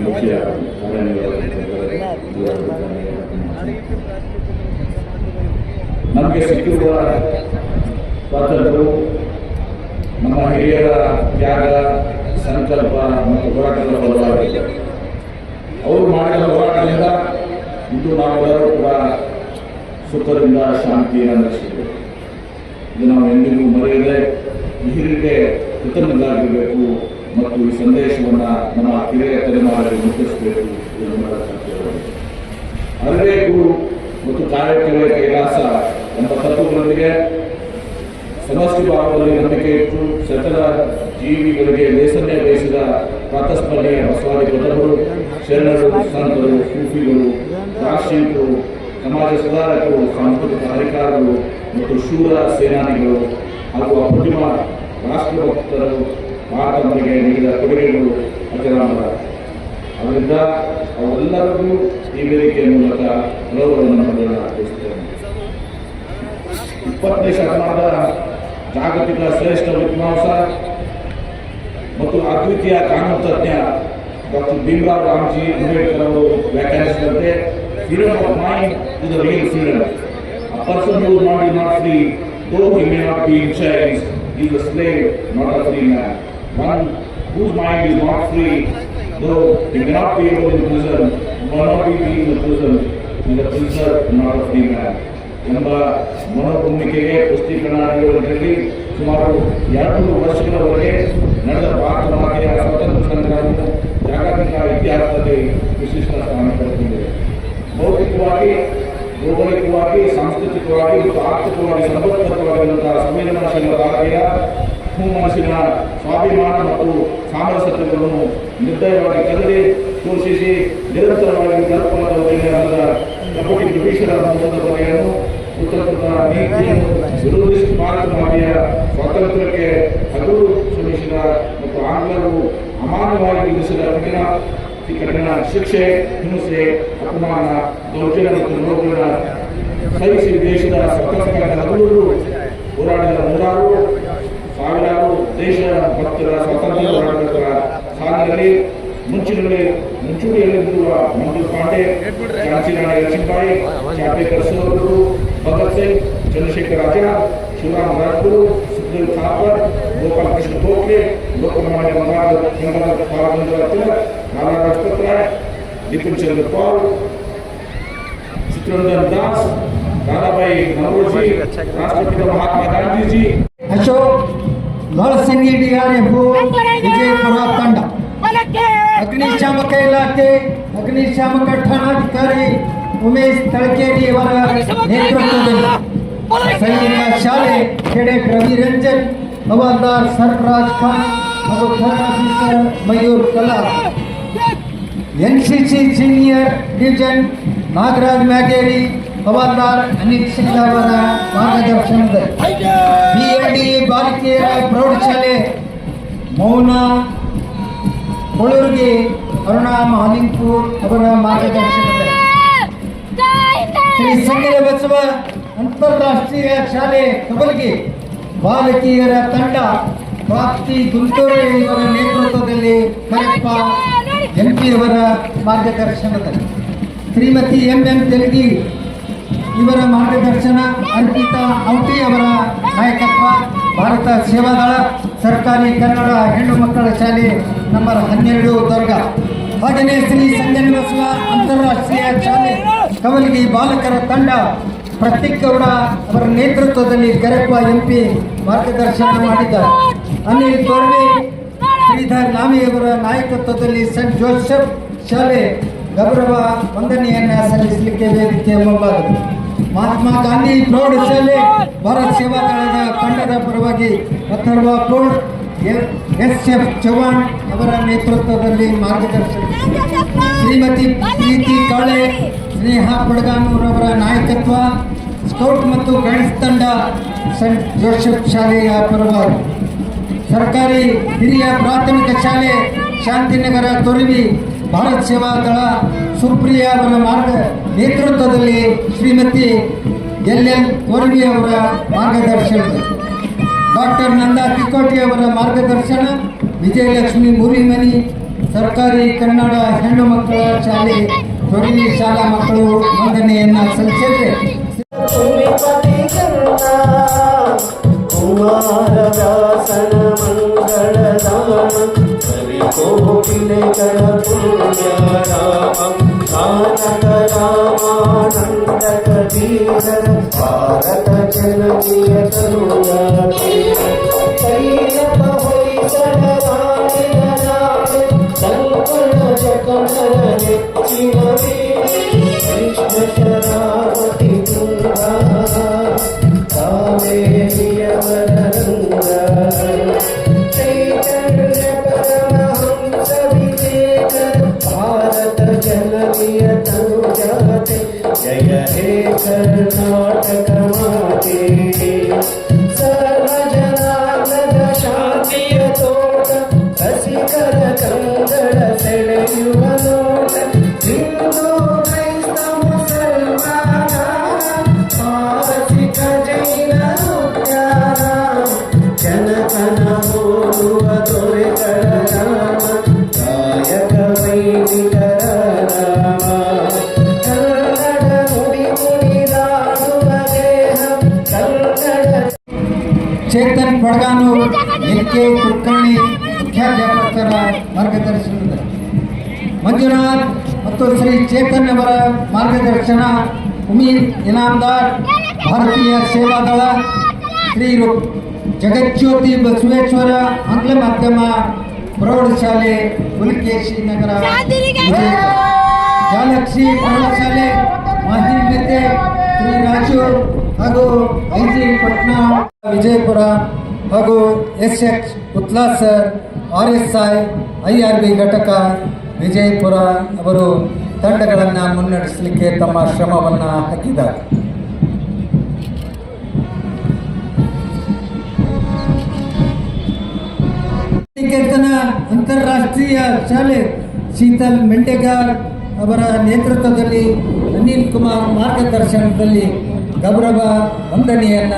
ಮುಖ್ಯ ನಮಗೆ ಸಿಕ್ಕಿರುವ ಸ್ವಾತಂತ್ರ್ಯವು ನಮ್ಮ ಹಿರಿಯರ ತ್ಯಾಗ, ಸಂಕಲ್ಪ ಮತ್ತು ಹೋರಾಟದ ಫಲವಾಗಿದೆ. ಅವರು ಮಾಡಿದ ಹೋರಾಟದಿಂದ ಇಂದು ನಾವೆಲ್ಲರೂ ಕೂಡ ಸುಖದಿಂದ ಶಾಂತಿಯನ್ನು ನಡೆಸಿದ್ದೇವೆ. ಇದು ನಾವು ಎಂದಿಗೂ ಮರೆಯದೆ ಹಿರಿಯರಿಗೆ ಕೃತಜ್ಞರಾಗಿರಬೇಕು ಮತ್ತು ಈ ಸಂದೇಶವನ್ನು ನಮ್ಮ ಕಿರಿಯ ತಲೆಮಾರಿಗೆ ಮುಟ್ಟಿಸಬೇಕು ಎಂದು ಅರಿಬೇಕು ಮತ್ತು ಕಾರ್ಯಕ್ರಮ ಕೈಲಾಸ ಎಂಬ ತತ್ವಗಳೊಂದಿಗೆ ಸಮಷ್ಟಿ ಭಾವದಲ್ಲಿ ನಂಬಿಕೆ ಇಟ್ಟು ಸಕಲ ಜೀವಿಗಳಿಗೆ ಲೇಸನ್ನೇ ಬಯಸಿದ ಪ್ರಾತಸ್ಮರಣೆಯ ಬಸವಾದಿ ದೊಡ್ಡವರು, ಶರಣರು, ಸಂತರು, ಸೂಫಿಗಳು, ದಾರ್ಶನಿಕರು, ಸಮಾಜ ಸುಧಾರಕರು, ಸಾಂಸ್ಕೃತಿಕ ಅಧಿಕಾರಿಗಳು ಮತ್ತು ಶೂರ ಸೇನಾನಿಗಳು ಹಾಗೂ ಅಪ್ರತಿಮ ರಾಷ್ಟ್ರಭಕ್ತರು ಭಾರತಕ್ಕೆ ನೀಡಿದ ಕೊಡುಗೆಗಳು ಅಜರಾಮರ. ಅವರಿಂದ ಅವೆಲ್ಲರಿಗೂ ಈ ವೇದಿಕೆಯ ಮೂಲಕ ಗೌರವವನ್ನು ಅರ್ಪಿಸುತ್ತೇನೆ. 20ನೇ ಶತಮಾನದ ಜಾಗತಿಕ ಶ್ರೇಷ್ಠ ವಿದ್ವಾಂಸ ಮತ್ತು ಅದ್ವಿತೀಯ ಕಾನೂನು ತಜ್ಞ ಡಾಕ್ಟರ್ ಭೀಮರಾವ್ ರಾಮ್ಜಿ ಅಂಬೇಡ್ಕರ್ ಅವರು ವ್ಯಾಖ್ಯಾನಿಸಿದಂತೆ freedom of mind is the real freedom. A person who is not free, though he may not be in chains, is a slave, not a free man. One whose mind is not free, though he may not be able in prison, may not be in the prison, is a prisoner, not a free man. ಎಂಬ ಮನೋಭೂಮಿಕೆಗೆ ಪುಷ್ಟೀಕರಣದಲ್ಲಿ ಸುಮಾರು 200 ವರ್ಷಗಳವರೆಗೆ ನಡೆದ ಭಾರತ ಮಾತೆಯ ಸ್ವಾತಂತ್ರ್ಯ ಸಂಗ್ರಾಮವು ಜಾಗತಿಕ ಇತಿಹಾಸದಲ್ಲಿ ವಿಶಿಷ್ಟ ಸ್ಥಾನ ಪಡೆದಿದೆ. ಭೌತಿಕವಾಗಿ, ಭೌಗೋಳಿಕವಾಗಿ, ಸಾಂಸ್ಕೃತಿಕವಾಗಿ ಮತ್ತು ಆರ್ಥಿಕವಾಗಿ ಸಂಬಂಧಪಟ್ಟವಾಗಿರುವಂತಹ ಸಂವೇದನಾಶೀಲ ಭಾರತೀಯ ಮನಸ್ಸಿನ ಸ್ವಾಭಿಮಾನ ಮತ್ತು ಸಾಮರಸ್ಯತೆಗಳನ್ನು ನಿರ್ದಯವಾಗಿ ಕದಲಿ ಪೋಷಿಸಿ ನಿರಂತರವಾಗಿ ಕಲ್ಪನದ ಕಪಟಿ ಬ್ರಿಟಿಷರ ಬಗೆಯನ್ನು ಉತ್ತರದ ನೀತಿಯನ್ನು ವಿರೋಧಿಸಿ ಭಾರತ ಮಾತೆಯ ಸ್ವಾತಂತ್ರ್ಯಕ್ಕೆ ಹಗಲು ಶ್ರಮಿಸಿದ ಮತ್ತು ಆಂಗ್ಲರು ಅಮಾನ್ಯವಾಗಿ ವಿಧಿಸಿದ ಕಠಿಣ ಶಿಕ್ಷೆ, ಹಿಂಸೆ, ಅಪಮಾನ, ದೌರ್ಜನ್ಯ ಮತ್ತು ರೋಗಗಳ ಸಹಿಸಿ ದೇಶದ ಸ್ವಾತಂತ್ರ್ಯ ಹಗಲು ಹೋರಾಡಿದ ಸಾವಿರಾರು ದೇಶ ಭಕ್ತರ ಸ್ವಾತಂತ್ರ್ಯ ಹೋರಾಟಗಾರರ ಸಾಲಿನಲ್ಲಿ ಮುಂಚೂಣಿಯಲ್ಲಿರುವ ಮಂಜು ಪಾಂಡೆ, ಝಾನ್ಸಿ ರಾಣಿ ಲಕ್ಷ್ಮೀಬಾಯಿ, ಚಾಪೇಕರ್ ಸಹೋದರರು, ಭಗತ್ ಸಿಂಗ್, ಚಂದ್ರಶೇಖರ್ ಆಜಾದ್, ಶಿವರಾಮ್ ರಾಜ್ಗುರು, ಸುಖದೇವ್ ಥಾಪರ್, ಗೋಪಾಲ್ ಕೃಷ್ಣ ಗೋಖಲೆ, ಲೋಕಮಾನ್ಯ ಬಾಲಗಂಗಾಧರ ತಿಲಕ್, लाला लाजपत राय, बिपिन चंद्र पाल, चित्ररंजन दास, दादाभाई नौरोजी, राष्ट्रपिता महात्मा गांधी जी, अशोक नरसिंह DRF विजयपुर ತಂಡ, ಅಗ್ನಿಶಾಮಕ ಇಲಾಖೆ ಅಗ್ನಿಶಾಮಕ ಠಾಣಾಧಿಕಾರಿ ಉಮೇಶ್ ತಳಕೇರಿ ಅವರ ನೇತೃತ್ವದಲ್ಲಿ ಸೈನಿಕ ಶಾಲೆ ಕೆಡೆಟ್ ರವಿ ರಂಜನ್, ಹವಾಲ್ದಾರ್ ಸರ್ಫರಾಜ್ ಖಾನ್ ಹಾಗೂ third officer Mayur Kala, NCC senior division Nagaraj Myageri, havildar Anil Singh ಅವರ ಮಾರ್ಗದರ್ಶನದಲ್ಲಿ BLD ಬಾಲಿಕೆಯರ ಪ್ರೌಢಶಾಲೆ ಮೌನ ಕೊಳೂರಿಗೆ ಅರುಣಾ ಮಹಾಲಿಂಗಪುರ್ ಅವರ ಮಾರ್ಗದರ್ಶನದಲ್ಲಿ ಶ್ರೀ ಸಂಗೀತ ಬಸವ ಅಂತಾರಾಷ್ಟ್ರೀಯ ಶಾಲೆ ಕಬಲ್ಗಿ ಬಾಲಕಿಯರ ತಂಡ ಪ್ರಾಪ್ತಿ ಗುಂಟೂರು ಇವರ ನೇತೃತ್ವದಲ್ಲಿ ಕರೆಪ್ಪ MP ಅವರ ಮಾರ್ಗದರ್ಶನದಲ್ಲಿ ಶ್ರೀಮತಿ MM ತೆಲಗಿ ಇವರ ಮಾರ್ಗದರ್ಶನ, ಅರ್ಪಿತಾ ಔಟಿ ಅವರ ನಾಯಕತ್ವ, ಭಾರತ ಸೇವಾದಳ ಸರ್ಕಾರಿ ಕನ್ನಡ ಹೆಣ್ಣು ಮಕ್ಕಳ ಶಾಲೆ ನಂಬರ್ 12 ದರ್ಗ, ಹಾಗೆಯೇ ಶ್ರೀ ಸಂಗನ ಬಸವ ಅಂತಾರಾಷ್ಟ್ರೀಯ ಶಾಲೆ ಕವಲಗಿ ಬಾಲಕರ ತಂಡ ಪ್ರತೀಕ್ ಗೌಡ ಅವರ ನೇತೃತ್ವದಲ್ಲಿ ಕರೆಪ್ಪ MP ಮಾರ್ಗದರ್ಶನ ಮಾಡಿದ್ದಾರೆ. ಅನಿಲ್ ತೋರ್ವೆ, ಶ್ರೀಧರ್ ನಾಮಿ ಅವರ ನಾಯಕತ್ವದಲ್ಲಿ ಸೆಂಟ್ ಜೋಸೆಫ್ ಶಾಲೆ ಗೌರವ ವಂದನೆಯನ್ನು ಸಲ್ಲಿಸಲಿಕ್ಕೆ ವೇದಿಕೆ ಮುಂಭಾಗ ಮಹಾತ್ಮ ಗಾಂಧಿ ಪ್ರೌಢಶಾಲೆ ಭಾರತ ಸೇವಾದಳದ ತಂಡದ ಪರವಾಗಿ ಅಥರ್ವ ಕೋರ್ಟ್ SF ಚೌಹಾಣ್ ಅವರ ನೇತೃತ್ವದಲ್ಲಿ ಮಾರ್ಗದರ್ಶನ, ಶ್ರೀಮತಿ ಪ್ರೀತಿ ಕಾಳೆ, ಸ್ನೇಹ ಬಡಗಾನೂರ್ ಅವರ ನಾಯಕತ್ವ, ಸ್ಕೌಟ್ ಮತ್ತು ಗೈಡ್ಸ್ ತಂಡ ಸೆಂಟ್ ಜೋಸೆಫ್ ಶಾಲೆಯ ಪರವಾಗಿ, ಸರ್ಕಾರಿ ಹಿರಿಯ ಪ್ರಾಥಮಿಕ ಶಾಲೆ ಶಾಂತಿನಗರ ತೊರವಿ ಭಾರತ ಸೇವಾದಳ ಸುಪ್ರಿಯಾ ಅವರ ನೇತೃತ್ವದಲ್ಲಿ ಶ್ರೀಮತಿ LL ತೊರವಿ ಅವರ ಮಾರ್ಗದರ್ಶನ, ಡಾಕ್ಟರ್ ನಂದಾ ತಿಕೋಟಿ ಅವರ ಮಾರ್ಗದರ್ಶನ, ವಿಜಯಲಕ್ಷ್ಮಿ ಮುರಿಮನಿ ಸರ್ಕಾರಿ ಕನ್ನಡ ಹೆಣ್ಣು ಮಕ್ಕಳ ಶಾಲೆ ತೊರಲಿ ಶಾಲಾ ಮಕ್ಕಳು ವಂದನೆಯನ್ನ ಸಲ್ಲಿಸಿದ್ರೆ ಕುಮಾರವ್ಯಾಸನ ಮಂಗಳದಾನ ಕವಿ ಕೋಕಿಲೆಗಳ ಪುಣ್ಯರಾಮ ಕಾನಕ ರಾಮಾನಂದ ಕಬೀರರ ಭಾರತ ಜನನಿಯ ಕರುಣಾತೆ ಕೈಲಪ ಹೊಯ್ಸಳ ರಾಣಿಯ ನಾಡೆ ಸಂಕಳ ಜಗಮರ ನೆಚ್ಚಿನವೇ ಕೃಷ್ಣ ಶರಾವತಿ ತುಂಗ ಕಾವೇರಿಯವರ ರಂಗ ಚೈತನ್ಯ ಪರಮಹಂಸ ವಿವೇಕ ಭಾರತ ಜನನಿಯ ತನುಜಾತೆ ಜಯ ಹೇ ಕರ್ನಾಟಕ ಮಾತೆ ಸರ್ವ ಜನಾಂಗದ ಶಾಂತಿಯ ತೋಟ ರಸಿಕರ ಕಂಗಳ ಸೆಳೆಯುವ ನೋಟ ಹಿಂದೂ ಕ್ರೈಸ್ತ ಮುಸಲ್ಮಾನ ಪಾರಸಿಕ ಜೈನ ಉದ್ಯಾನ ಜನಕನ ಹೋಲುವ ದೊರೆಗಳ ರಾಮ ಗಾಯಕ ವೈದಿಕರ ರಾಮ ಕನ್ನಡ ನುಡಿ ನುಡಿದಾಡುವ ದೇಹ ಕನ್ನಡ ಚೇತನ್ ಪಡ್ಗಾನೂರ್ ಎಲ್ಕೆ ಕುಲಕರ್ಣಿ ಮುಖ್ಯಾಧ್ಯಾಪಕರ ಮಾರ್ಗದರ್ಶನದಲ್ಲಿ ಮಂಜುನಾಥ್ ಮತ್ತು ಶ್ರೀ ಚೇತನ್ ಅವರ ಮಾರ್ಗದರ್ಶನ ಉಮೀದ್ ಇನಾಮದಾರ್ ಭಾರತೀಯ ಸೇವಾದಳ ಶ್ರೀ ಜಗಜ್ಯೋತಿ ಬಸವೇಶ್ವರ ಆಂಗ್ಲ ಮಾಧ್ಯಮ ಪ್ರೌಢಶಾಲೆ ಹುಲಿಕೇಶಿ ನಗರ ಜಾಲಕ್ಷಿ ಪ್ರೌಢಶಾಲೆ ಮಾಹಿತಿ ಶ್ರೀ ರಾಜು ಹಾಗೂ ಐಜಿ ಪಟ್ನಾ ವಿಜಯಪುರ ಹಾಗೂ ಎಸ್ಎಚ್ ಉತ್ಲಾಸರ್ RSI IRB ಘಟಕ ವಿಜಯಪುರ ಅವರು ತಂಡಗಳನ್ನು ಮುನ್ನಡೆಸಲಿಕ್ಕೆ ತಮ್ಮ ಶ್ರಮವನ್ನು ಹಾಕಿದ್ದಾರೆ. ನಿಕೇತನ ಅಂತಾರಾಷ್ಟ್ರೀಯ ಶಾಲೆ ಶೀತಲ್ ಮೆಂಡೆಗಾರ್ ಅವರ ನೇತೃತ್ವದಲ್ಲಿ ಅನಿಲ್ ಕುಮಾರ್ ಮಾರ್ಗದರ್ಶನದಲ್ಲಿ ಗೌರವ ವಂದನೆಯನ್ನ